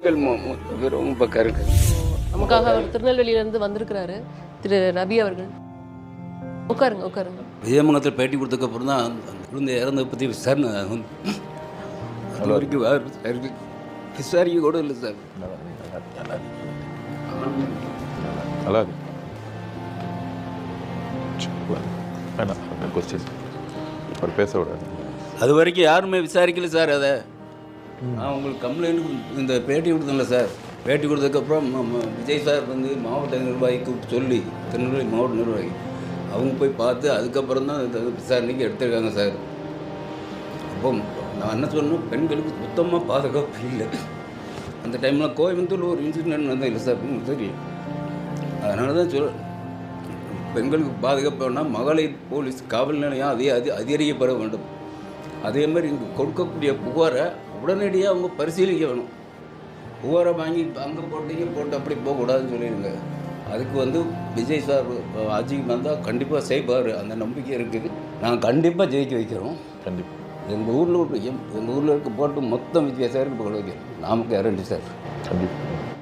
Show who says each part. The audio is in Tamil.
Speaker 1: ரொம்ப கருக்கு.
Speaker 2: நமக்காக அவர் திருநெல்வேலியிலேருந்து வந்திருக்கிறாரு திரு ரவி அவர்கள். உட்காருங்க உட்காருங்க.
Speaker 3: விஜயமங்கலத்தில் பேட்டி கொடுத்ததுக்கப்புறம் தான் அந்த குழந்தை இறந்ததை பற்றி விசாரணை ஆகும். அது வரைக்கும் விசாரிக்க கூட இல்லை சார்.
Speaker 4: நல்லா இருக்கு. வேணாம் கொஸ்டின் அவர் பேச விடாது.
Speaker 3: அது வரைக்கும் யாருமே விசாரிக்கல சார். அதை நான் உங்களுக்கு கம்ப்ளைண்ட் இந்த பேட்டி கொடுத்தேன்ல சார். பேட்டி கொடுத்ததுக்கப்புறம் விஜய் சார் வந்து மாவட்ட நிர்வாகிக்கு சொல்லி திருநெல்வேலி மாவட்ட நிர்வாகி அவங்க போய் பார்த்து அதுக்கப்புறம் தான் இந்த விசாரணைக்கு எடுத்திருக்காங்க சார். அப்போ நான் என்ன சொன்னேன், பெண்களுக்கு சுத்தமாக பாதுகாப்பு இல்லை. அந்த டைமில் கோயம்புத்தூரில் ஒரு இன்சிடென்ட் நடந்தது இல்லை சார், உங்களுக்கு தெரியும். அதனால தான் பெண்களுக்கு பாதுகாப்புனா மகளிர் போலீஸ் காவல் நிலையம் அதிகரிக்கப்பட வேண்டும். அதே மாதிரி இங்கே கொடுக்கக்கூடிய புகாரை உடனடியாக அவங்க பரிசீலிக்க வேணும். புகாரை வாங்கி அங்கே போட்டு அப்படி போகக்கூடாதுன்னு சொல்லிடுங்க. அதுக்கு வந்து விஜய் சார் ஆட்சிக்கு வந்தால் கண்டிப்பாக செய்வார், அந்த நம்பிக்கை இருக்குது. நாங்கள் கண்டிப்பாக ஜெயிக்க வைக்கிறோம்.
Speaker 4: கண்டிப்பாக
Speaker 3: எங்கள் ஊரில் இருக்க போட்டு மொத்தம் விஜய் சாருக்கு போக வைக்கிறோம். நமக்கு கேரண்டி சார்.
Speaker 4: கண்டிப்பாக.